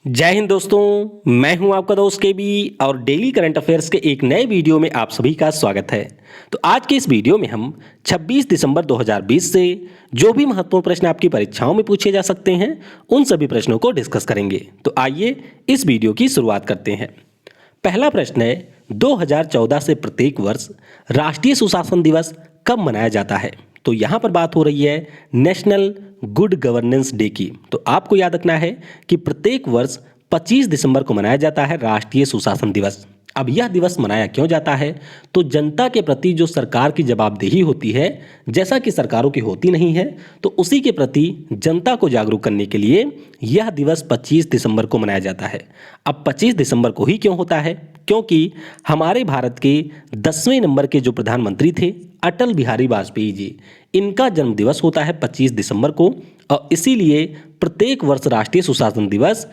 जय हिंद दोस्तों, मैं हूं आपका दोस्त केबी और डेली करंट अफेयर्स के एक नए वीडियो में आप सभी का स्वागत है। तो आज के इस वीडियो में हम 26 दिसंबर 2020 से जो भी महत्वपूर्ण प्रश्न आपकी परीक्षाओं में पूछे जा सकते हैं उन सभी प्रश्नों को डिस्कस करेंगे। तो आइए इस वीडियो की शुरुआत करते हैं। पहला प्रश्न है, 2014 से प्रत्येक वर्ष राष्ट्रीय सुशासन दिवस कब मनाया जाता है? तो यहाँ पर बात हो रही है नेशनल गुड गवर्नेंस डे की। तो आपको याद रखना है कि प्रत्येक वर्ष 25 दिसंबर को मनाया जाता है राष्ट्रीय सुशासन दिवस। अब यह दिवस मनाया क्यों जाता है? तो जनता के प्रति जो सरकार की जवाबदेही होती है, जैसा कि सरकारों की होती नहीं है, तो उसी के प्रति जनता को जागरूक करने के लिए यह दिवस 25 दिसंबर को मनाया जाता है। अब 25 दिसंबर को ही क्यों होता है? क्योंकि हमारे भारत के 10वें नंबर के जो प्रधानमंत्री थे अटल बिहारी वाजपेयी जी, इनका जन्म दिवस होता है 25 दिसंबर को और इसीलिए प्रत्येक वर्ष राष्ट्रीय सुशासन दिवस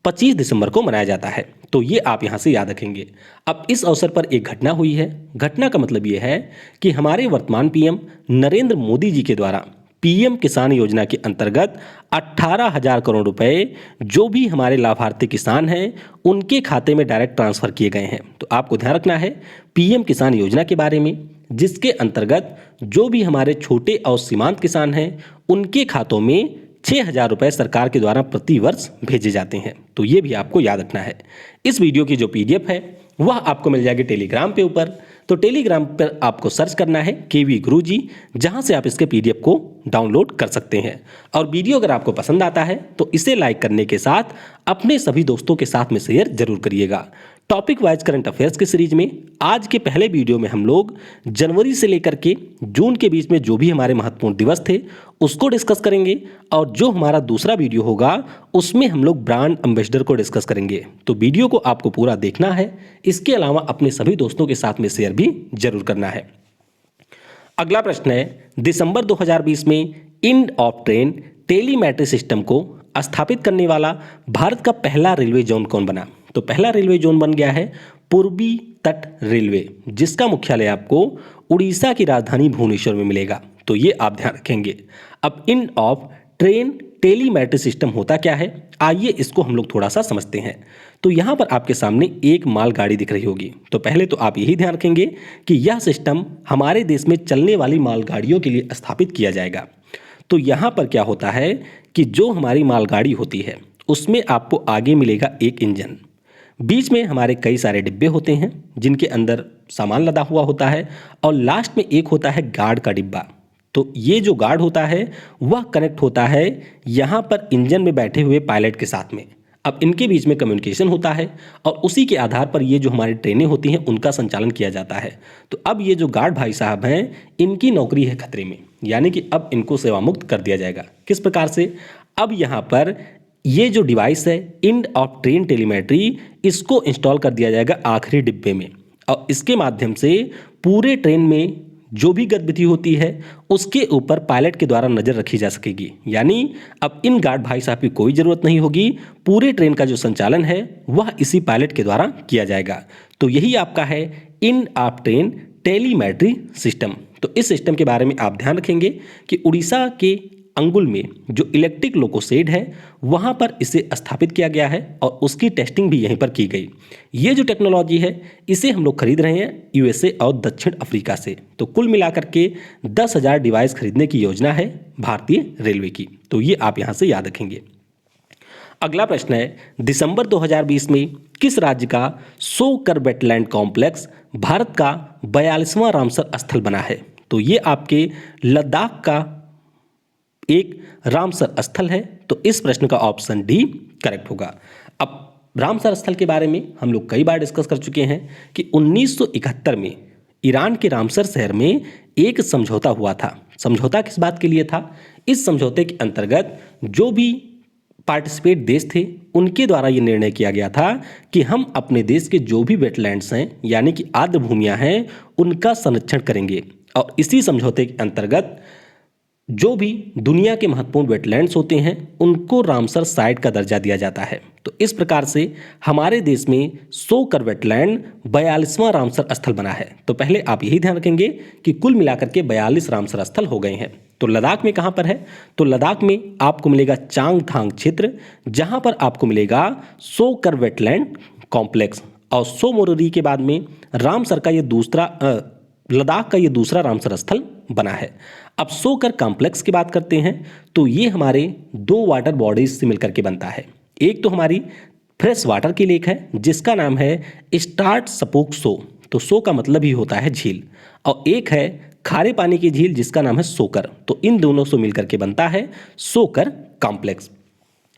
25 दिसंबर को मनाया जाता है। तो ये आप यहाँ से याद रखेंगे। अब इस अवसर पर एक घटना हुई है। घटना का मतलब ये है कि हमारे वर्तमान पीएम नरेंद्र मोदी जी के द्वारा पीएम किसान योजना के अंतर्गत 18,000 करोड़ रुपए जो भी हमारे लाभार्थी किसान हैं उनके खाते में डायरेक्ट ट्रांसफर किए गए हैं। तो आपको ध्यान रखना है पीएम किसान योजना के बारे में, जिसके अंतर्गत जो भी हमारे छोटे और सीमांत किसान हैं उनके खातों में 6,000 रुपए सरकार के द्वारा प्रति वर्ष भेजे जाते हैं। तो ये भी आपको याद रखना है। इस वीडियो की जो पीडीएफ है वह आपको मिल जाएगी टेलीग्राम पे ऊपर। तो टेलीग्राम पर आपको सर्च करना है केवी गुरुजी, जहां से आप इसके पीडीएफ को डाउनलोड कर सकते हैं। और वीडियो अगर आपको पसंद आता है तो इसे लाइक करने के साथ अपने सभी दोस्तों के साथ में शेयर जरूर करिएगा। टॉपिक वाइज करंट अफेयर्स की सीरीज में आज के पहले वीडियो में हम लोग जनवरी से लेकर के जून के बीच में जो भी हमारे महत्वपूर्ण दिवस थे उसको डिस्कस करेंगे और जो हमारा दूसरा वीडियो होगा उसमें हम लोग ब्रांड एम्बेसडर को डिस्कस करेंगे। तो वीडियो को आपको पूरा देखना है, इसके अलावा अपने सभी दोस्तों के साथ में शेयर भी जरूर करना है। अगला प्रश्न है, दिसंबर 2020 में end of train telemetry system को स्थापित करने वाला भारत का पहला रेलवे जोन कौन बना? तो पहला रेलवे जोन बन गया है पूर्वी तट रेलवे, जिसका मुख्यालय आपको उड़ीसा की राजधानी भुवनेश्वर में मिलेगा। तो ये आप ध्यान रखेंगे। अब end of train telemetry system होता क्या है, आइए इसको हम लोग थोड़ा सा समझते हैं। तो यहाँ पर आपके सामने एक मालगाड़ी दिख रही होगी। तो पहले तो आप यही ध्यान रखेंगे कि यह सिस्टम हमारे देश में चलने वाली मालगाड़ियों के लिए स्थापित किया जाएगा। तो यहाँ पर क्या होता है कि जो हमारी मालगाड़ी होती है उसमें आपको आगे मिलेगा एक इंजन, बीच में हमारे कई सारे डिब्बे होते हैं जिनके अंदर सामान लदा हुआ होता है और लास्ट में एक होता है गार्ड का डिब्बा। तो ये जो गार्ड होता है वह कनेक्ट होता है यहाँ पर इंजन में बैठे हुए पायलट के साथ में। अब इनके बीच में कम्युनिकेशन होता है और उसी के आधार पर ये जो हमारी ट्रेनें होती हैं उनका संचालन किया जाता है। तो अब ये जो गार्ड भाई साहब हैं इनकी नौकरी है खतरे में, यानी कि अब इनको सेवा मुक्त कर दिया जाएगा। किस प्रकार से? अब यहाँ पर ये जो डिवाइस है इंड ऑफ ट्रेन टेलीमेट्री, इसको इंस्टॉल कर दिया जाएगा आखिरी डिब्बे में और इसके माध्यम से पूरे ट्रेन में जो भी गतिविधि होती है उसके ऊपर पायलट के द्वारा नज़र रखी जा सकेगी। यानी अब इन गार्ड भाई साहब की कोई ज़रूरत नहीं होगी, पूरे ट्रेन का जो संचालन है वह इसी पायलट के द्वारा किया जाएगा। तो यही आपका है end of train telemetry system. तो इस सिस्टम के बारे में आप ध्यान रखेंगे कि उड़ीसा के अंगुल में जो इलेक्ट्रिक लोकोसेड है वहाँ पर इसे स्थापित किया गया है और उसकी टेस्टिंग भी यहीं पर की गई। ये जो टेक्नोलॉजी है इसे हम लोग खरीद रहे हैं यूएसए और दक्षिण अफ्रीका से। तो कुल मिलाकर के 10,000 डिवाइस खरीदने की योजना है भारतीय रेलवे की। तो ये आप यहाँ से याद रखेंगे। अगला प्रश्न है, दिसंबर 2020 में किस राज्य का सोकर वेटलैंड कॉम्प्लेक्स भारत का 42वां रामसर स्थल बना है? तो ये आपके लद्दाख का एक रामसर स्थल है। तो इस प्रश्न का ऑप्शन डी करेक्ट होगा। अब रामसर स्थल के बारे में हम लोग कई बार डिस्कस कर चुके हैं कि 1971 में ईरान के रामसर शहर में एक समझौता हुआ था। समझौता किस बात के लिए था? इस समझौते के अंतर्गत जो भी पार्टिसिपेट देश थे उनके द्वारा ये निर्णय किया गया था कि हम अपने देश के जो भी वेटलैंड्स हैं यानी कि आर्द्र भूमियां हैं उनका संरक्षण करेंगे। और इसी समझौते के अंतर्गत जो भी दुनिया के महत्वपूर्ण वेटलैंड्स होते हैं उनको रामसर साइट का दर्जा दिया जाता है। तो इस प्रकार से हमारे देश में सोकर वेटलैंड 42वां रामसर स्थल बना है। तो पहले आप यही ध्यान रखेंगे कि कुल मिलाकर के 42 रामसर स्थल हो गए हैं। तो लद्दाख में कहाँ पर है? तो लद्दाख में आपको मिलेगा चांगथांग क्षेत्र, जहाँ पर आपको मिलेगा सोकर वेटलैंड कॉम्प्लेक्स। और सो मोरोरी के बाद में रामसर का ये लद्दाख का ये दूसरा रामसर स्थल बना है। अब सोकर कॉम्प्लेक्स की बात करते हैं तो ये हमारे दो वाटर बॉडीज से मिलकर के बनता है। एक तो हमारी फ्रेश वाटर की लेक है जिसका नाम है स्टार्ट स्पोक सो, तो सो का मतलब ही होता है झील, और एक है खारे पानी की झील जिसका नाम है सोकर। तो इन दोनों से मिलकर के बनता है सोकर कॉम्प्लेक्स।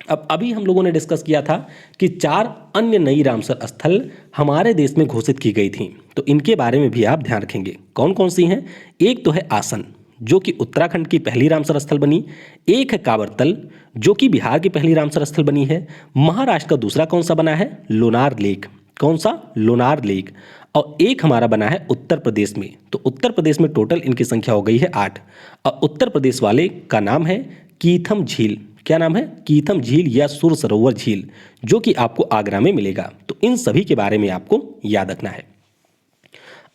अब अभी हम लोगों ने डिस्कस किया था कि 4 अन्य नई रामसर स्थल हमारे देश में घोषित की गई थी, तो इनके बारे में भी आप ध्यान रखेंगे। कौन कौन सी हैं? एक तो है आसन, जो कि उत्तराखंड की पहली रामसर स्थल बनी। एक है कावरतल, जो कि बिहार की पहली रामसर स्थल बनी है। महाराष्ट्र का दूसरा कौन सा बना है? लोनार लेक। कौन सा? लोनार लेक। और एक हमारा बना है उत्तर प्रदेश में। तो उत्तर प्रदेश में टोटल इनकी संख्या हो गई है 8। और उत्तर प्रदेश वाले का नाम है कीथम झील। क्या नाम है? कीथम झील या सुर सरोवर झील, जो कि आपको आगरा में मिलेगा। तो इन सभी के बारे में आपको याद रखना है।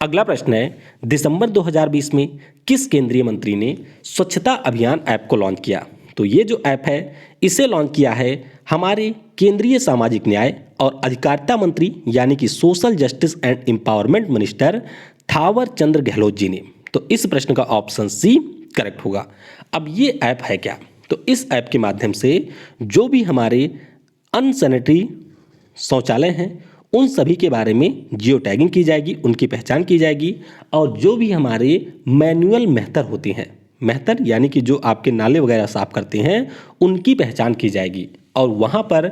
अगला प्रश्न है, दिसंबर 2020 में किस केंद्रीय मंत्री ने स्वच्छता अभियान ऐप को लॉन्च किया? तो ये जो ऐप है इसे लॉन्च किया है हमारे केंद्रीय सामाजिक न्याय और अधिकारिता मंत्री यानी कि social justice and empowerment minister Thawar Chand Gehlot ji ने। तो इस प्रश्न का ऑप्शन सी करेक्ट होगा। अब ये ऐप है क्या? तो इस ऐप के माध्यम से जो भी हमारे अनसैनिटरी शौचालय हैं उन सभी के बारे में जियो टैगिंग की जाएगी, उनकी पहचान की जाएगी, और जो भी हमारे मैनुअल मेहतर होते हैं, मेहतर यानी कि जो आपके नाले वगैरह साफ करते हैं, उनकी पहचान की जाएगी। और वहाँ पर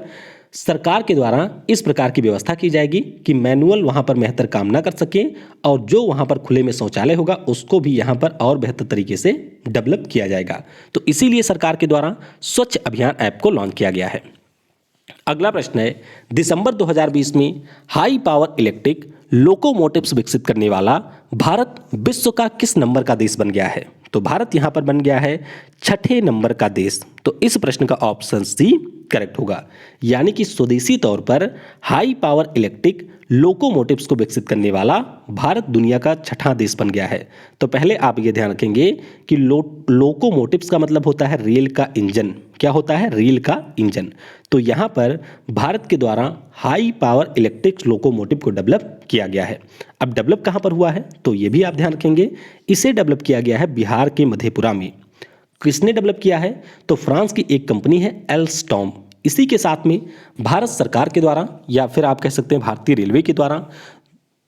सरकार के द्वारा इस प्रकार की व्यवस्था की जाएगी कि मैनुअल वहाँ पर मेहतर काम ना कर सकें, और जो वहाँ पर खुले में शौचालय होगा उसको भी यहाँ पर और बेहतर तरीके से डेवलप किया जाएगा। तो इसीलिए सरकार के द्वारा स्वच्छ अभियान ऐप को लॉन्च किया गया है। अगला प्रश्न है, दिसंबर 2020 में हाई पावर इलेक्ट्रिक लोकोमोटिव्स विकसित करने वाला भारत विश्व का किस नंबर का देश बन गया है? तो भारत यहाँ पर बन गया है 6ठे नंबर का देश। तो इस प्रश्न का ऑप्शन सी करेक्ट होगा, यानी कि स्वदेशी तौर पर हाई पावर इलेक्ट्रिक लोकोमोटिव्स को विकसित करने वाला भारत दुनिया का 6ठा देश बन गया है। तो पहले आप ये ध्यान रखेंगे कि लोकोमोटिव्स का मतलब होता है रेल का इंजन। क्या होता है? रेल का इंजन। तो यहाँ पर भारत के द्वारा हाई पावर इलेक्ट्रिक लोकोमोटिव को डेवलप किया गया है। अब डेवलप कहाँ पर हुआ है? तो ये भी आप ध्यान रखेंगे, इसे डेवलप किया गया है बिहार के मधेपुरा में। किसने डेवलप किया है? तो फ्रांस की एक कंपनी है एल्स्टॉम। इसी के साथ में भारत सरकार के द्वारा या फिर आप कह सकते हैं भारतीय रेलवे के द्वारा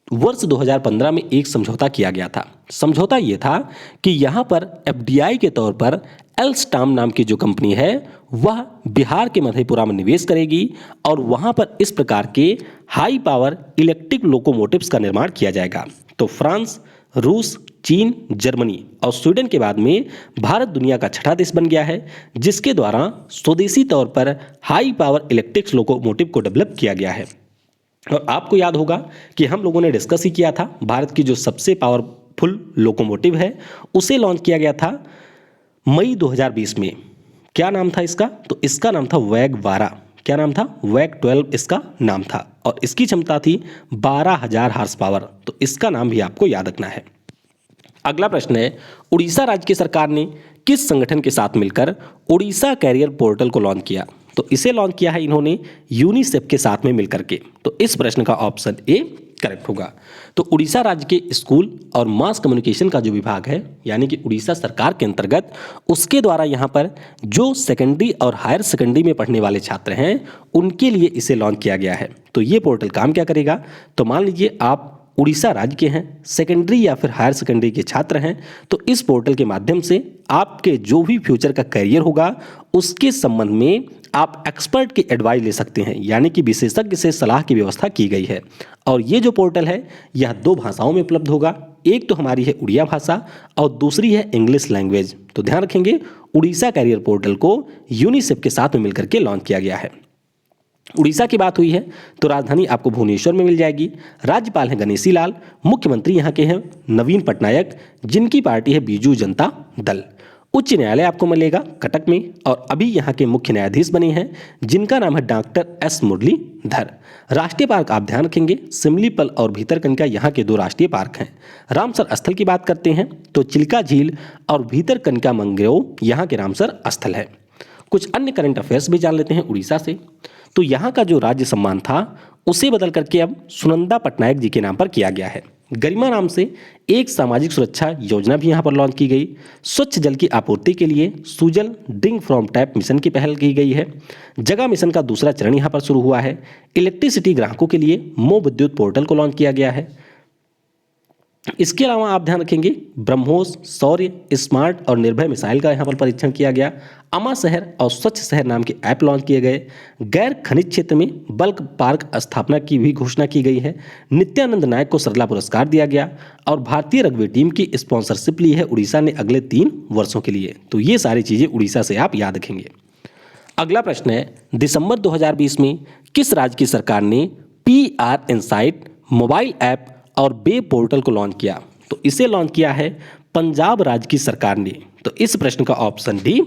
वर्ष 2015 में एक समझौता किया गया था। समझौता ये था कि यहाँ पर एफडीआई के तौर पर एल्स्टॉम नाम की जो कंपनी है वह बिहार के मधेपुरा में निवेश करेगी और वहाँ पर इस प्रकार के हाई पावर इलेक्ट्रिक लोकोमोटिव्स का निर्माण किया जाएगा। तो फ्रांस, रूस, चीन, जर्मनी और स्वीडन के बाद में भारत दुनिया का 6ठा देश बन गया है जिसके द्वारा स्वदेशी तौर पर हाई पावर इलेक्ट्रिक लोकोमोटिव को डेवलप किया गया है। और आपको याद होगा कि हम लोगों ने डिस्कस ही किया था भारत की जो सबसे पावरफुल लोकोमोटिव है उसे लॉन्च किया गया था मई 2020 में। क्या नाम था इसका? तो इसका नाम था वैग 12। क्या नाम था? वैग 12 इसका नाम था और इसकी क्षमता थी 12,000 हार्स पावर। तो इसका नाम भी आपको याद रखना है। अगला प्रश्न है, उड़ीसा राज्य की सरकार ने किस संगठन के साथ मिलकर उड़ीसा कैरियर पोर्टल को लॉन्च किया? तो इसे लॉन्च किया है इन्होंने यूनिसेफ के साथ में मिलकर के। तो इस प्रश्न का ऑप्शन ए करेक्ट होगा। तो उड़ीसा राज्य के स्कूल और मास कम्युनिकेशन का जो विभाग है यानी कि उड़ीसा सरकार के अंतर्गत उसके द्वारा यहाँ पर जो सेकेंडरी और हायर सेकेंडरी में पढ़ने वाले छात्र हैं उनके लिए इसे लॉन्च किया गया है। तो ये पोर्टल काम क्या करेगा? तो मान लीजिए आप उड़ीसा राज्य के हैं, सेकेंडरी या फिर हायर सेकेंडरी के छात्र हैं, तो इस पोर्टल के माध्यम से आपके जो भी फ्यूचर का करियर होगा उसके संबंध में आप एक्सपर्ट की एडवाइस ले सकते हैं, यानी कि विशेषज्ञ से सलाह की व्यवस्था की गई है। और ये जो पोर्टल है यह 2 भाषाओं में उपलब्ध होगा। एक तो हमारी है उड़िया भाषा और दूसरी है इंग्लिश लैंग्वेज। तो ध्यान रखेंगे उड़ीसा कैरियर पोर्टल को यूनिसेफ के साथ में मिलकर के लॉन्च किया गया है। उड़ीसा की बात हुई है तो राजधानी आपको भुवनेश्वर में मिल जाएगी। राज्यपाल हैं गणेशी लाल, मुख्यमंत्री यहाँ के हैं नवीन पटनायक जिनकी पार्टी है बीजू जनता दल। उच्च न्यायालय आपको मिलेगा कटक में, और अभी यहाँ के मुख्य न्यायाधीश बने हैं जिनका नाम है डॉक्टर एस मुरलीधर। राष्ट्रीय पार्क आप ध्यान रखेंगे सिमलीपल और भीतरकनिका यहाँ के 2 राष्ट्रीय पार्क हैं। रामसर स्थल की बात करते हैं तो चिल्का झील और भीतरकनिका मंगेओ यहाँ के रामसर स्थल है। कुछ अन्य करंट अफेयर्स भी जान लेते हैं उड़ीसा से। तो यहाँ का जो राज्य सम्मान था उसे बदल करके अब सुनंदा पटनायक जी के नाम पर किया गया है। गरिमा नाम से एक सामाजिक सुरक्षा योजना भी यहाँ पर लॉन्च की गई। स्वच्छ जल की आपूर्ति के लिए Sujal drink from tap mission की पहल की गई है। जगह मिशन का दूसरा चरण यहाँ पर शुरू हुआ है। इलेक्ट्रिसिटी ग्राहकों के लिए मो विद्युत पोर्टल को लॉन्च किया गया है। इसके अलावा आप ध्यान रखेंगे ब्रह्मोस, सौर्य, स्मार्ट और निर्भय मिसाइल का यहाँ पर परीक्षण किया गया। अमा शहर और स्वच्छ शहर नाम के ऐप लॉन्च किए गए। गैर खनिज क्षेत्र में बल्क पार्क स्थापना की भी घोषणा की गई है। नित्यानंद नायक को सरला पुरस्कार दिया गया और भारतीय रग्बी टीम की स्पॉन्सरशिप ली है उड़ीसा ने अगले 3 वर्षों के लिए। तो ये सारी चीज़ें उड़ीसा से आप याद रखेंगे। अगला प्रश्न है, दिसंबर 2020 में किस राज्य की सरकार ने PR इनसाइट मोबाइल ऐप और वेब पोर्टल को लॉन्च किया? तो इसे लॉन्च किया है पंजाब राज्य की सरकार ने। तो इस प्रश्न का ऑप्शन डी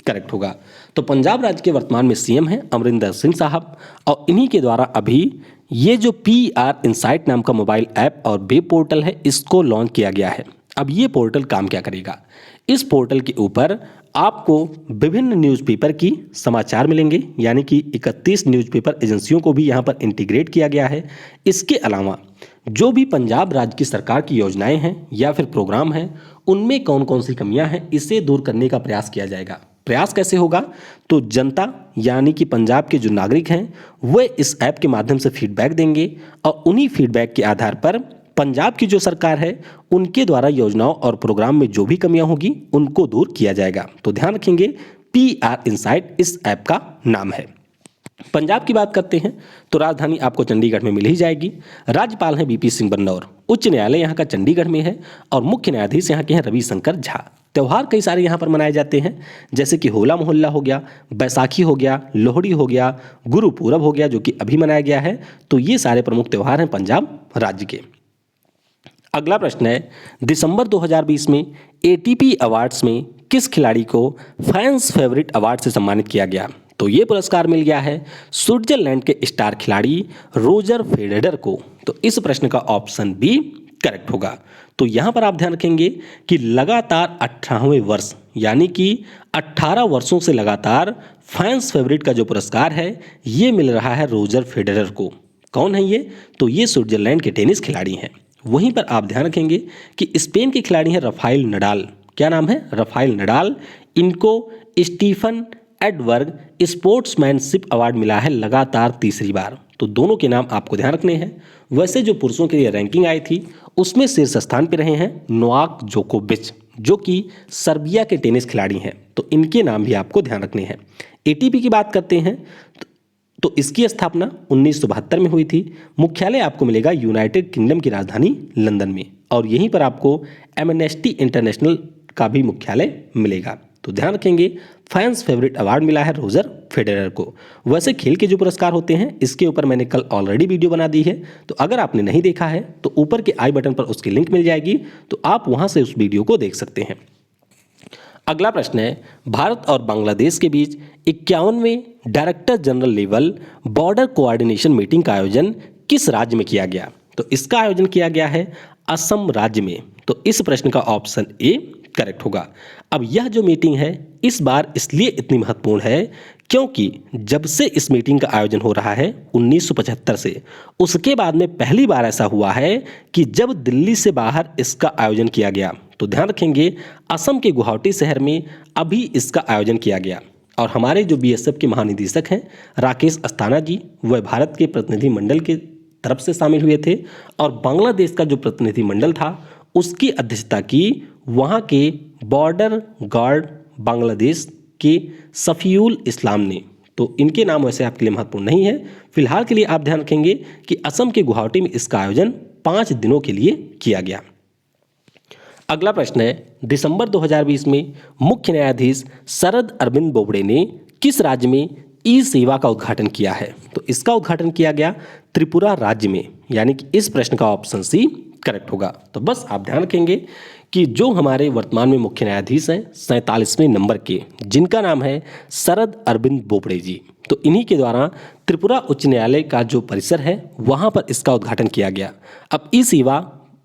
करेक्ट होगा। तो पंजाब राज्य के वर्तमान में CM हैं अमरिंदर सिंह साहब, और इन्हीं के द्वारा अभी ये जो PR इनसाइट नाम का मोबाइल ऐप और वेब पोर्टल है इसको लॉन्च किया गया है। अब ये पोर्टल काम क्या करेगा? इस पोर्टल के ऊपर आपको विभिन्न न्यूज़पेपर की समाचार मिलेंगे, यानी कि 31 न्यूज़पेपर एजेंसियों को भी यहाँ पर इंटीग्रेट किया गया है। इसके अलावा जो भी पंजाब राज्य की सरकार की योजनाएं हैं या फिर प्रोग्राम हैं उनमें कौन कौन सी कमियां हैं इसे दूर करने का प्रयास किया जाएगा। प्रयास कैसे होगा? तो जनता यानी कि पंजाब के जो नागरिक हैं वे इस ऐप के माध्यम से फीडबैक देंगे और उन्हीं फीडबैक के आधार पर पंजाब की जो सरकार है उनके द्वारा योजनाओं और प्रोग्राम में जो भी कमियां होगी उनको दूर किया जाएगा। तो ध्यान रखेंगे PR इनसाइट इस ऐप का नाम है। पंजाब की बात करते हैं तो राजधानी आपको चंडीगढ़ में मिल ही जाएगी। राज्यपाल हैं BP सिंह बदनौर। उच्च न्यायालय यहाँ का चंडीगढ़ में है और मुख्य न्यायाधीश यहाँ के हैं रविशंकर झा। त्यौहार कई सारे यहाँ पर मनाए जाते हैं, जैसे कि होला मोहल्ला हो गया, बैसाखी हो गया, लोहड़ी हो गया, गुरुपूरब हो गया जो कि अभी मनाया गया है। तो ये सारे प्रमुख त्यौहार हैं पंजाब राज्य के। अगला प्रश्न है, दिसंबर 2020 में ATP अवार्ड्स में किस खिलाड़ी को फैंस फेवरेट अवार्ड से सम्मानित किया गया? तो ये पुरस्कार मिल गया है स्विट्जरलैंड के स्टार खिलाड़ी रोजर फेडरर को। तो इस प्रश्न का ऑप्शन बी करेक्ट होगा। तो यहाँ पर आप ध्यान रखेंगे कि लगातार 18वें वर्ष यानी कि 18 वर्षों से लगातार फैंस फेवरेट का जो पुरस्कार है ये मिल रहा है रोजर फेडरर को। कौन है ये? तो ये स्विट्जरलैंड के टेनिस खिलाड़ी हैं। वहीं पर आप ध्यान रखेंगे कि स्पेन के खिलाड़ी हैं रफाइल नडाल। क्या नाम है? Rafale Nadal. इनको स्टीफन एडवर्ग स्पोर्ट्समैनशिप अवार्ड मिला है लगातार 3री बार। तो दोनों के नाम आपको ध्यान रखने हैं। वैसे जो पुरुषों के लिए रैंकिंग आई थी उसमें शीर्ष स्थान पर रहे हैं नोवाक जोकोविच जो कि सर्बिया के टेनिस खिलाड़ी हैं। तो इनके नाम भी आपको ध्यान रखने हैं। ATP की बात करते हैं तो इसकी स्थापना 1972 में हुई थी। मुख्यालय आपको मिलेगा यूनाइटेड किंगडम की राजधानी लंदन में, और यहीं पर आपको एमनेस्टी इंटरनेशनल का भी मुख्यालय मिलेगा। तो ध्यान रखेंगे फैंस फेवरेट अवार्ड मिला है रोजर फेडरर को। वैसे खेल के जो पुरस्कार होते हैं इसके ऊपर मैंने कल ऑलरेडी वीडियो बना दी है, तो अगर आपने नहीं देखा है तो ऊपर के आई बटन पर उसकी लिंक मिल जाएगी, तो आप वहां से उस वीडियो को देख सकते हैं। अगला प्रश्न है, भारत और बांग्लादेश के बीच 51वें director general level border coordination meeting का आयोजन किस राज्य में किया गया? तो इसका आयोजन किया गया है असम राज्य में। तो इस प्रश्न का ऑप्शन ए करेक्ट होगा। अब यह जो मीटिंग है इस बार इसलिए इतनी महत्वपूर्ण है क्योंकि जब से इस मीटिंग का आयोजन हो रहा है 1975 से, उसके बाद में पहली बार ऐसा हुआ है कि जब दिल्ली से बाहर इसका आयोजन किया गया। तो ध्यान रखेंगे असम के गुवाहाटी शहर में अभी इसका आयोजन किया गया, और हमारे जो BSF के महानिदेशक हैं राकेश अस्थाना जी, वह भारत के प्रतिनिधि मंडल के तरफ से शामिल हुए थे, और बांग्लादेश का जो प्रतिनिधि मंडल था उसकी अध्यक्षता की वहाँ के बॉर्डर गार्ड बांग्लादेश के सफियुल इस्लाम ने। तो इनके नाम वैसे आपके लिए महत्वपूर्ण नहीं है। फिलहाल के लिए आप ध्यान रखेंगे कि असम के गुवाहाटी में इसका आयोजन 5 दिनों के लिए किया गया। अगला प्रश्न है, दिसंबर 2020 में मुख्य न्यायाधीश शरद अरविंद बोबड़े ने किस राज्य में ई-सेवा का उद्घाटन किया है? तो इसका उद्घाटन किया गया त्रिपुरा राज्य में, यानी कि इस प्रश्न का ऑप्शन सी करेक्ट होगा। तो बस आप ध्यान रखेंगे कि जो हमारे वर्तमान में मुख्य न्यायाधीश हैं 47वें नंबर के, जिनका नाम है शरद अरविंद बोबड़े जी, तो इन्हीं के द्वारा त्रिपुरा उच्च न्यायालय का जो परिसर है वहाँ पर इसका उद्घाटन किया गया। अब ई सेवा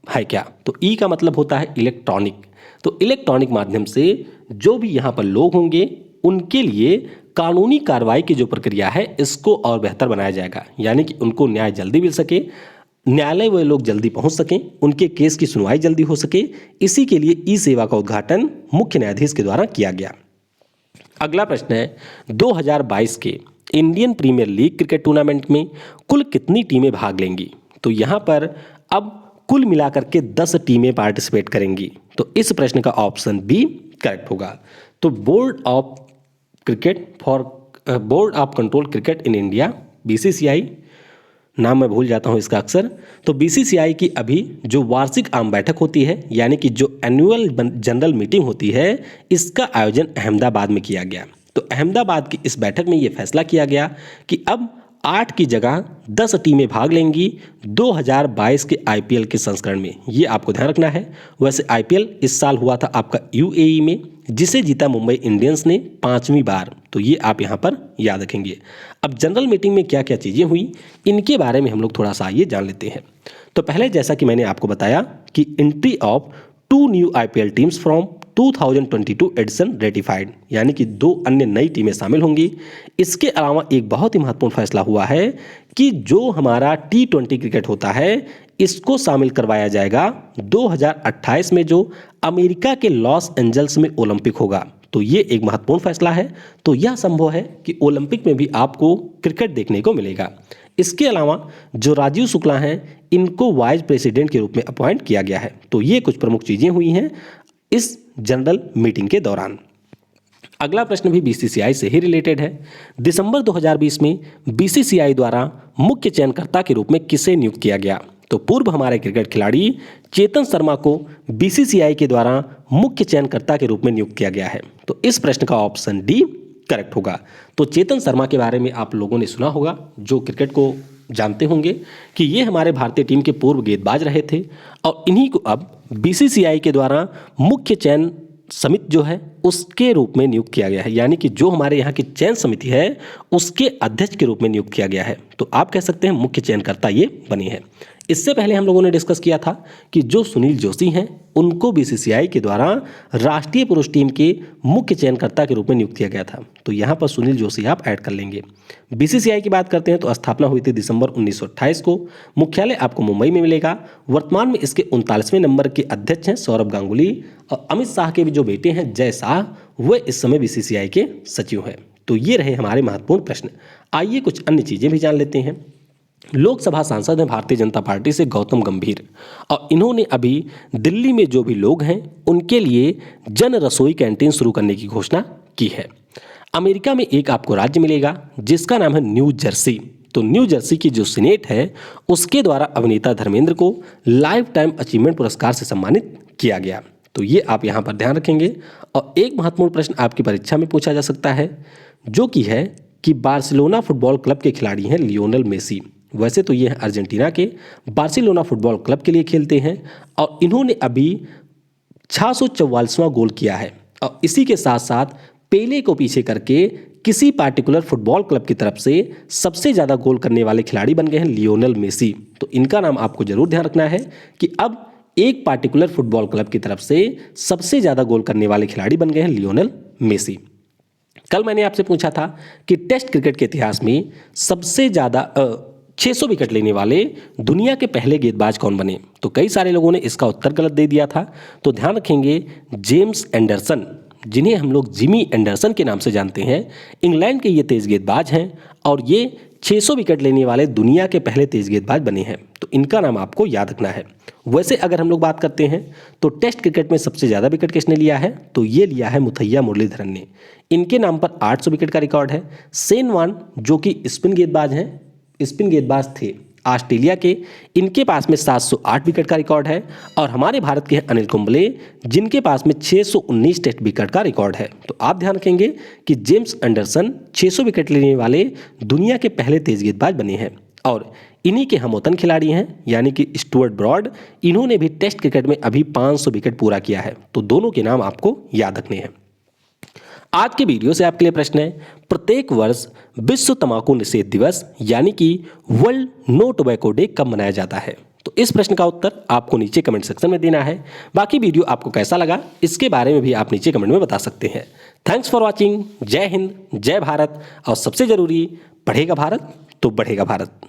है क्या? तो ई का मतलब होता है इलेक्ट्रॉनिक। तो इलेक्ट्रॉनिक माध्यम से जो भी यहाँ पर लोग होंगे उनके लिए कानूनी कार्रवाई की जो प्रक्रिया है इसको और बेहतर बनाया जाएगा, यानी कि उनको न्याय जल्दी मिल सके, न्यायालय वे लोग जल्दी पहुंच सकें, उनके केस की सुनवाई जल्दी हो सके। इसी के लिए ई सेवा का उद्घाटन मुख्य न्यायाधीश के द्वारा किया गया। अगला प्रश्न है 2022 के Indian premier league cricket tournament में कुल कितनी टीमें भाग लेंगी? तो यहाँ पर अब कुल मिलाकर के 10 टीमें पार्टिसिपेट करेंगी। तो इस प्रश्न का ऑप्शन बी करेक्ट होगा। तो board of control cricket in India, BCCI, नाम मैं भूल जाता हूँ इसका अक्सर। तो बीसीसीआई की अभी जो वार्षिक आम बैठक होती है, यानी कि जो एनुअल जनरल मीटिंग होती है, इसका आयोजन अहमदाबाद में किया गया। तो अहमदाबाद की इस बैठक में ये फैसला किया गया कि अब 8 की जगह 10 टीमें भाग लेंगी 2022 के आईपीएल के संस्करण में। ये आपको ध्यान रखना है। वैसे आईपीएल इस साल हुआ था आपका यूएई में, जिसे जीता मुंबई इंडियंस ने 5वीं बार। तो ये आप यहाँ पर याद रखेंगे। अब जनरल मीटिंग में क्या क्या चीज़ें हुई इनके बारे में हम लोग थोड़ा सा आइए जान लेते हैं। तो पहले जैसा कि मैंने आपको बताया कि entry of 2 new IPL teams from 2022 edition ratified, यानी कि 2 अन्य नई टीमें शामिल होंगी। इसके अलावा एक बहुत ही महत्वपूर्ण फैसला हुआ है कि जो हमारा T20 क्रिकेट होता है इसको शामिल करवाया जाएगा 2028 में, जो अमेरिका के लॉस एंजल्स में ओलंपिक होगा। तो ये एक महत्वपूर्ण फैसला है। तो यह संभव है कि ओलंपिक में भी आपको क्रिकेट देखने को मिलेगा। इसके अलावा जो राजीव शुक्ला हैं इनको वाइस प्रेसिडेंट के रूप में अपॉइंट किया गया है। तो ये कुछ प्रमुख चीज़ें हुई हैं इस जनरल मीटिंग के दौरान। अगला प्रश्न भी बीसीसीआई से ही रिलेटेड है। दिसंबर 2020 में बीसीसीआई द्वारा मुख्य चयनकर्ता के रूप में किसे नियुक्त किया गया? तो पूर्व हमारे क्रिकेट खिलाड़ी चेतन शर्मा को बीसीसीआई के द्वारा मुख्य चयनकर्ता के रूप में नियुक्त किया गया है। तो इस प्रश्न का ऑप्शन डी करेक्ट होगा। तो चेतन शर्मा के बारे में आप लोगों ने सुना होगा, जो क्रिकेट को जानते होंगे, कि ये हमारे भारतीय टीम के पूर्व गेंदबाज रहे थे और इन्हीं को अब बीसीसीआई के द्वारा मुख्य चयन समिति जो है उसके रूप में नियुक्त किया गया है, यानी कि जो हमारे यहाँ की चयन समिति है उसके अध्यक्ष के रूप में नियुक्त किया गया है। तो आप कह सकते हैं मुख्य चयनकर्ता ये बने हैं। इससे पहले हम लोगों ने डिस्कस किया था कि जो सुनील जोशी हैं उनको बीसीसीआई के द्वारा राष्ट्रीय पुरुष टीम के मुख्य चयनकर्ता के रूप में नियुक्त किया गया था। तो यहाँ पर सुनील जोशी आप ऐड कर लेंगे। बीसीसीआई की बात करते हैं तो स्थापना हुई थी दिसंबर 1928 को। मुख्यालय आपको मुंबई में मिलेगा। वर्तमान में इसके 39वें नंबर के अध्यक्ष हैं सौरभ गांगुली, और अमित शाह के भी जो बेटे हैं जय शाह, वह इस समय बीसीसीआई के सचिव हैं। तो ये रहे हमारे महत्वपूर्ण प्रश्न। आइए कुछ अन्य चीज़ें भी जान लेते हैं। लोकसभा सांसद हैं भारतीय जनता पार्टी से गौतम गंभीर, और इन्होंने अभी दिल्ली में जो भी लोग हैं उनके लिए जन रसोई कैंटीन शुरू करने की घोषणा की है। अमेरिका में एक आपको राज्य मिलेगा जिसका नाम है न्यू जर्सी। तो न्यू जर्सी की जो सीनेट है उसके द्वारा अभिनेता धर्मेंद्र को लाइफ टाइम अचीवमेंट पुरस्कार से सम्मानित किया गया। तो ये आप यहाँ पर ध्यान रखेंगे। और एक महत्वपूर्ण प्रश्न आपकी परीक्षा में पूछा जा सकता है, जो कि है कि बार्सिलोना फुटबॉल क्लब के खिलाड़ी हैं लियोनेल मेसी। वैसे तो ये हैं अर्जेंटीना के, बार्सिलोना फुटबॉल क्लब के लिए खेलते हैं और इन्होंने अभी 644वां गोल किया है। और इसी के साथ साथ पेले को पीछे करके किसी पार्टिकुलर फुटबॉल क्लब की तरफ से सबसे ज़्यादा गोल करने वाले खिलाड़ी बन गए हैं लियोनेल मेसी। तो इनका नाम आपको जरूर ध्यान रखना है कि अब एक पार्टिकुलर फुटबॉल क्लब की तरफ से सबसे ज़्यादा गोल करने वाले खिलाड़ी बन गए हैं लियोनेल मेसी। कल मैंने आपसे पूछा था कि टेस्ट क्रिकेट के इतिहास में सबसे ज़्यादा 600 विकेट लेने वाले दुनिया के पहले गेंदबाज कौन बने। तो कई सारे लोगों ने इसका उत्तर गलत दे दिया था। तो ध्यान रखेंगे जेम्स एंडरसन, जिन्हें हम लोग जिमी एंडरसन के नाम से जानते हैं, इंग्लैंड के ये तेज गेंदबाज हैं और ये 600 विकेट लेने वाले दुनिया के पहले तेज गेंदबाज बने हैं। तो इनका नाम आपको याद रखना है। वैसे अगर हम लोग बात करते हैं तो टेस्ट क्रिकेट में सबसे ज़्यादा विकेट किसने लिया है, तो ये लिया है मुथैया मुरलीधरन ने। इनके नाम पर 800 विकेट का रिकॉर्ड है। शेन वॉर्न जो कि स्पिन गेंदबाज थे ऑस्ट्रेलिया के, इनके पास में 708 विकेट का रिकॉर्ड है। और हमारे भारत के हैं अनिल कुंबले, जिनके पास में 619 टेस्ट विकेट का रिकॉर्ड है। तो आप ध्यान रखेंगे कि जेम्स एंडरसन 600 विकेट लेने वाले दुनिया के पहले तेज गेंदबाज बने हैं। और इन्हीं के हमवतन खिलाड़ी हैं यानी कि स्टुअर्ट ब्रॉड, इन्होंने भी टेस्ट क्रिकेट में अभी 500 विकेट पूरा किया है। तो दोनों के नाम आपको याद रखने हैं। आज के वीडियो से आपके लिए प्रश्न है, प्रत्येक वर्ष विश्व तंबाकू निषेध दिवस यानी कि वर्ल्ड नो टोबैको डे कब मनाया जाता है? तो इस प्रश्न का उत्तर आपको नीचे कमेंट सेक्शन में देना है। बाकी वीडियो आपको कैसा लगा इसके बारे में भी आप नीचे कमेंट में बता सकते हैं। Thanks for watching. जय हिंद, जय भारत, और सबसे जरूरी, पढ़ेगा भारत तो बढ़ेगा भारत।